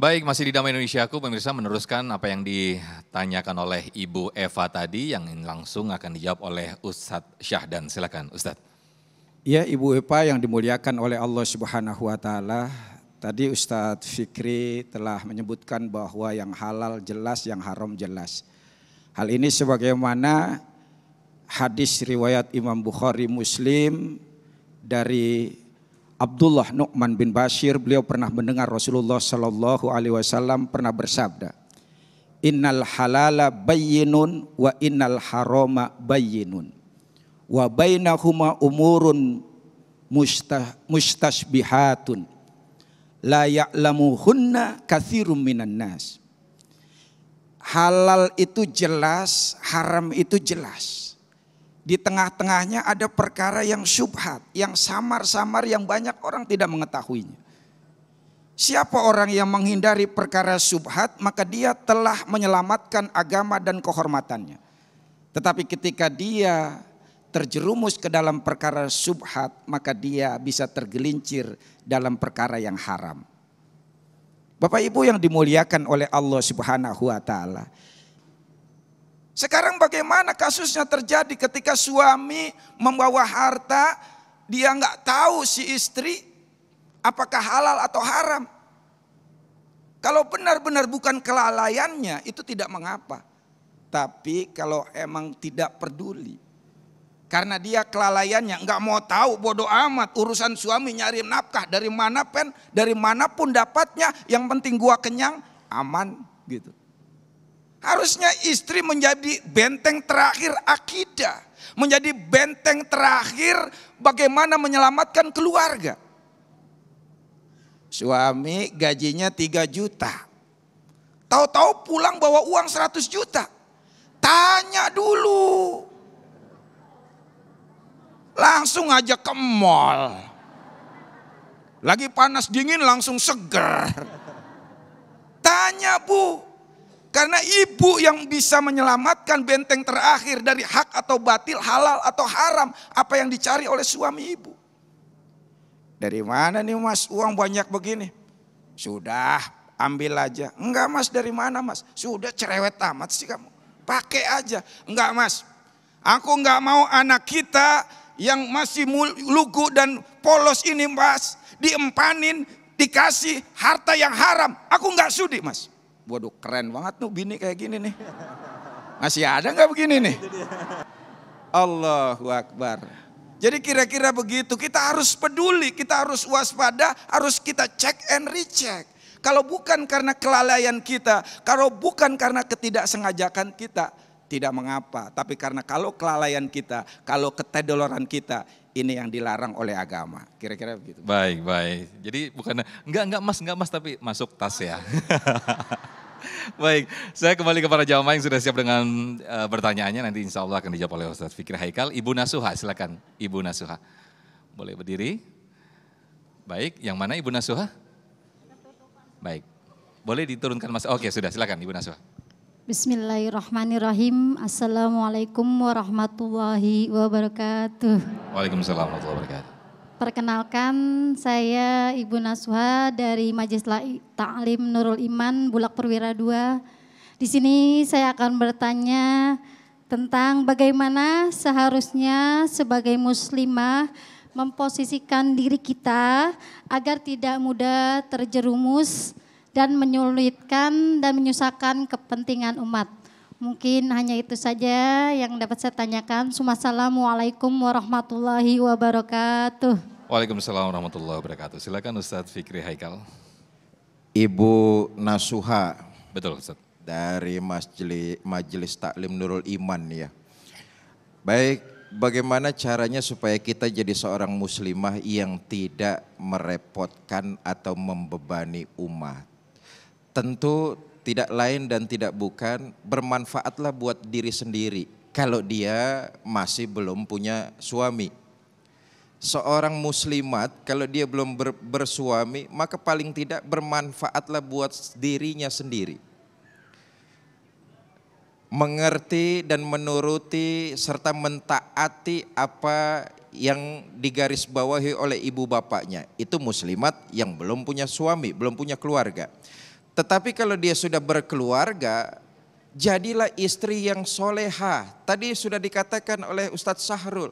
Baik, masih di Damai Indonesiaku, pemirsa meneruskan apa yang ditanyakan oleh Ibu Eva tadi yang langsung akan dijawab oleh Ustadz Syahdan. Silakan Ustadz. Ya, Ibu Eva yang dimuliakan oleh Allah Subhanahu wa taala. Tadi Ustadz Fikri telah menyebutkan bahwa yang halal jelas, yang haram jelas. Hal ini sebagaimana hadis riwayat Imam Bukhari Muslim dari Abdullah Nu'man bin Bashir, beliau pernah mendengar Rasulullah Sallallahu Alaihi Wasallam pernah bersabda, Innal halala bayyinun wa innal harama bayyinun wa bainahuma umurun mustashbihatun la ya'lamuhunna katsirum minan nas. Halal itu jelas, haram itu jelas. Di tengah-tengahnya ada perkara yang syubhat, yang samar-samar, yang banyak orang tidak mengetahuinya. Siapa orang yang menghindari perkara syubhat, maka dia telah menyelamatkan agama dan kehormatannya. Tetapi ketika dia terjerumus ke dalam perkara syubhat, maka dia bisa tergelincir dalam perkara yang haram. Bapak Ibu yang dimuliakan oleh Allah Subhanahu wa taala. Sekarang bagaimana kasusnya terjadi ketika suami membawa harta, dia nggak tahu si istri apakah halal atau haram. Kalau benar-benar bukan kelalaiannya itu tidak mengapa. Tapi kalau emang tidak peduli, karena dia kelalaiannya nggak mau tahu, bodoh amat urusan suami nyari nafkah dari manapun dapatnya, yang penting gua kenyang, aman gitu. Harusnya istri menjadi benteng terakhir akidah, menjadi benteng terakhir bagaimana menyelamatkan keluarga. Suami gajinya 3 juta, tahu-tahu pulang bawa uang 100 juta. Tanya dulu, langsung aja ke mall. Lagi panas dingin langsung seger. Tanya Bu. Karena ibu yang bisa menyelamatkan benteng terakhir dari hak atau batil, halal atau haram, apa yang dicari oleh suami ibu. Dari mana nih Mas uang banyak begini? Sudah ambil aja. Enggak Mas, dari mana Mas? Sudah cerewet amat sih kamu. Pakai aja. Enggak Mas, aku enggak mau anak kita yang masih lugu dan polos ini Mas, diempanin, dikasih harta yang haram. Aku enggak sudi Mas. Waduh, keren banget tuh bini kayak gini nih. Masih ada nggak begini nih? Allahu Akbar. Jadi kira-kira begitu, kita harus peduli, kita harus waspada, harus kita cek and recheck. Kalau bukan karena kelalaian kita, kalau bukan karena ketidaksengajaan kita, tidak mengapa. Tapi karena kalau kelalaian kita, kalau ketidakloran kita, ini yang dilarang oleh agama. Kira-kira begitu. Baik. Jadi bukan enggak mas tapi masuk tas ya. Baik, saya kembali kepada jamaah yang sudah siap dengan pertanyaannya. Nanti insya Allah akan dijawab oleh Ustadz Fikri Haikal. Ibu Nasuha, silakan Ibu Nasuha. Boleh berdiri. Baik, yang mana Ibu Nasuha? Baik, boleh diturunkan Mas. Oke, sudah, silakan Ibu Nasuha. Bismillahirrahmanirrahim. Assalamualaikum warahmatullahi wabarakatuh. Waalaikumsalam warahmatullahi wabarakatuh. Perkenalkan, saya Ibu Nasuha dari Majelis Ta'lim Nurul Iman Bulak Perwira 2. Di sini saya akan bertanya tentang bagaimana seharusnya sebagai muslimah memposisikan diri kita agar tidak mudah terjerumus dan menyulitkan dan menyusahkan kepentingan umat. Mungkin hanya itu saja yang dapat saya tanyakan. Assalamualaikum warahmatullahi wabarakatuh. Waalaikumsalam warahmatullahi wabarakatuh. Silakan Ustadz Fikri Haikal. Ibu Nasuha. Betul Ustadz. Dari Majelis Taklim Nurul Iman ya. Baik, bagaimana caranya supaya kita jadi seorang muslimah yang tidak merepotkan atau membebani umat? Tentu tidak lain dan tidak bukan, bermanfaatlah buat diri sendiri kalau dia masih belum punya suami. Seorang muslimat kalau dia belum bersuami, maka paling tidak bermanfaatlah buat dirinya sendiri. Mengerti dan menuruti serta mentaati apa yang digarisbawahi oleh ibu bapaknya. Itu muslimat yang belum punya suami, belum punya keluarga. Tetapi kalau dia sudah berkeluarga, jadilah istri yang soleha. Tadi sudah dikatakan oleh Ustadz Sahrul.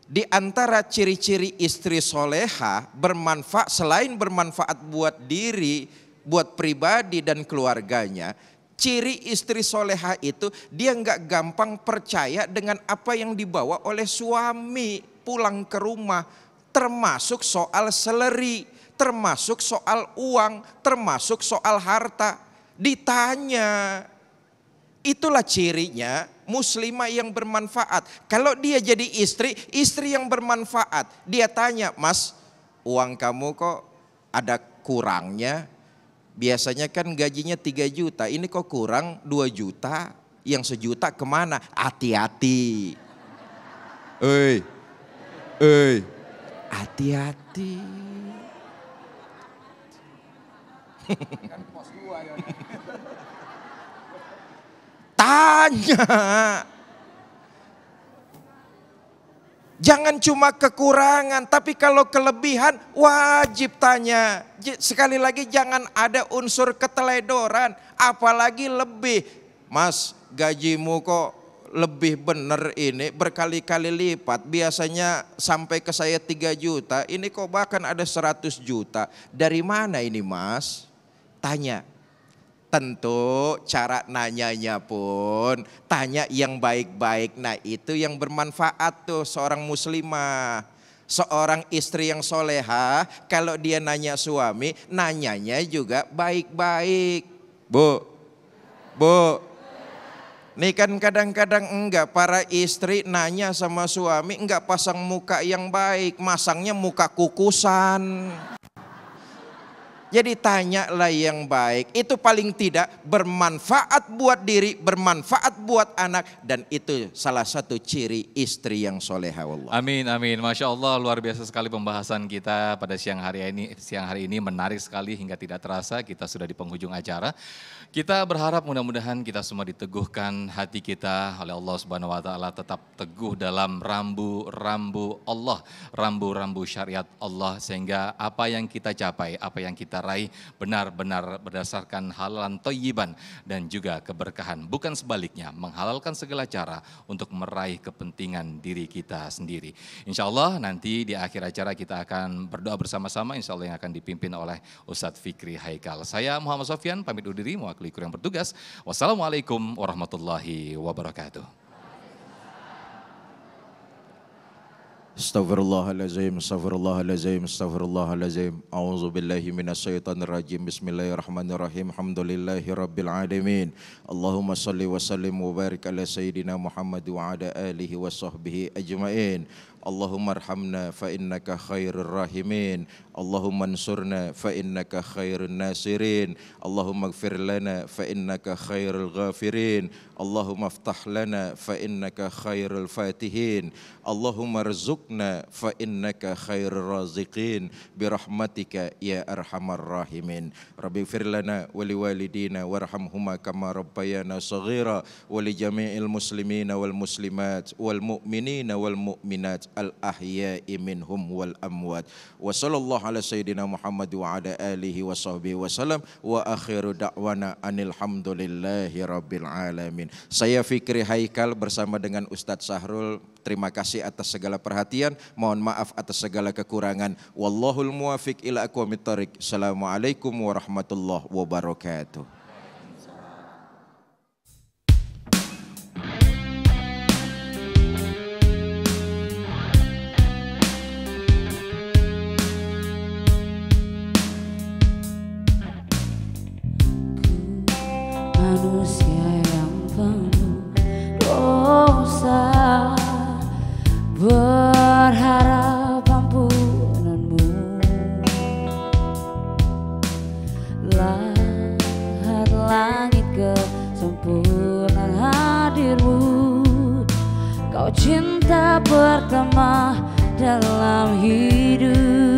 Di antara ciri-ciri istri soleha bermanfaat, selain bermanfaat buat diri, buat pribadi dan keluarganya, ciri istri soleha itu dia nggak gampang percaya dengan apa yang dibawa oleh suami pulang ke rumah, termasuk soal seleri, termasuk soal uang, termasuk soal harta. Ditanya, itulah cirinya muslimah yang bermanfaat. Kalau dia jadi istri yang bermanfaat. Dia tanya, "Mas, uang kamu kok ada kurangnya? Biasanya kan gajinya 3 juta, ini kok kurang 2 juta, yang 1 juta kemana?" Hati-hati. Hati-hati. Tanya. Jangan cuma kekurangan, tapi kalau kelebihan wajib tanya. Sekali lagi jangan ada unsur keteledoran, apalagi lebih. "Mas, gajimu kok lebih bener ini, berkali-kali lipat. Biasanya sampai ke saya 3 juta, ini kok bahkan ada 100 juta. Dari mana ini, Mas?" Tanya. Tentu cara nanyanya pun tanya yang baik-baik. Nah, itu yang bermanfaat tuh seorang muslimah. Seorang istri yang soleha, kalau dia nanya suami, nanyanya juga baik-baik. Bu, nih kan kadang-kadang enggak, para istri nanya sama suami enggak pasang muka yang baik, masangnya muka kukusan. Jadi tanyalah yang baik, itu paling tidak bermanfaat buat diri, bermanfaat buat anak, dan itu salah satu ciri istri yang soleha. Wallah. Amin, amin. Masya Allah, luar biasa sekali pembahasan kita pada siang hari ini menarik sekali hingga tidak terasa kita sudah di penghujung acara. Kita berharap mudah-mudahan kita semua diteguhkan hati kita oleh Allah Subhanahu wa taala, tetap teguh dalam rambu-rambu Allah, rambu-rambu syariat Allah, sehingga apa yang kita capai, apa yang kita raih benar-benar berdasarkan halalan thayyiban dan juga keberkahan, bukan sebaliknya menghalalkan segala cara untuk meraih kepentingan diri kita sendiri. Insya Allah nanti di akhir acara kita akan berdoa bersama-sama, insya Allah yang akan dipimpin oleh Ustadz Fikri Haikal. Saya Muhammad Sofyan pamit undur diri, mewakili kru yang bertugas. Wassalamualaikum warahmatullahi wabarakatuh. Astaghfirullahaladzim, astaghfirullahaladzim, astaghfirullahaladzim. A'udzu billahi minasyaitonir rajim. Bismillahirrahmanirrahim. Alhamdulillahi rabbil alamin. Allahumma shalli wa sallim wa barik ala sayyidina Muhammad wa ala alihi wa sahbihi ajmain. Allahumma arhamna fa innaka khairur rahimin. Allahumma ansurna fa innaka khairun nasirin. Allahumma ighfir lana fa innaka khairul ghafirin. Allahumma aftah lana fa innaka khairul fatihin. Allahumma rzuqna fa innaka khairur raziqin. Birahmatika ya arhamar rahimin. Rabbi ighfir lana wa liwalidina warhamhuma kama rabbayana saghira, wa li jami'il muslimina wal muslimat wal mu'minina wal mu'minat al ahya'i minhum wal amwat. Wa sallallahu ala sayyidina Muhammad wa ala alihi wa sahbihi wa sallam. Wa akhiru da'wana anil hamdulillahi rabbil alamin. Saya Fikri Haikal bersama dengan Ustadz Sahrul. Terima kasih atas segala perhatian. Mohon maaf atas segala kekurangan. Wallahul muwafiq ila aqwamit thoriq. Assalamualaikum warahmatullahi wabarakatuh. Manusia yang penuh dosa, berharap ampunanmu. Lahat langit kesempurnaan hadirmu. Kau cinta pertama dalam hidup.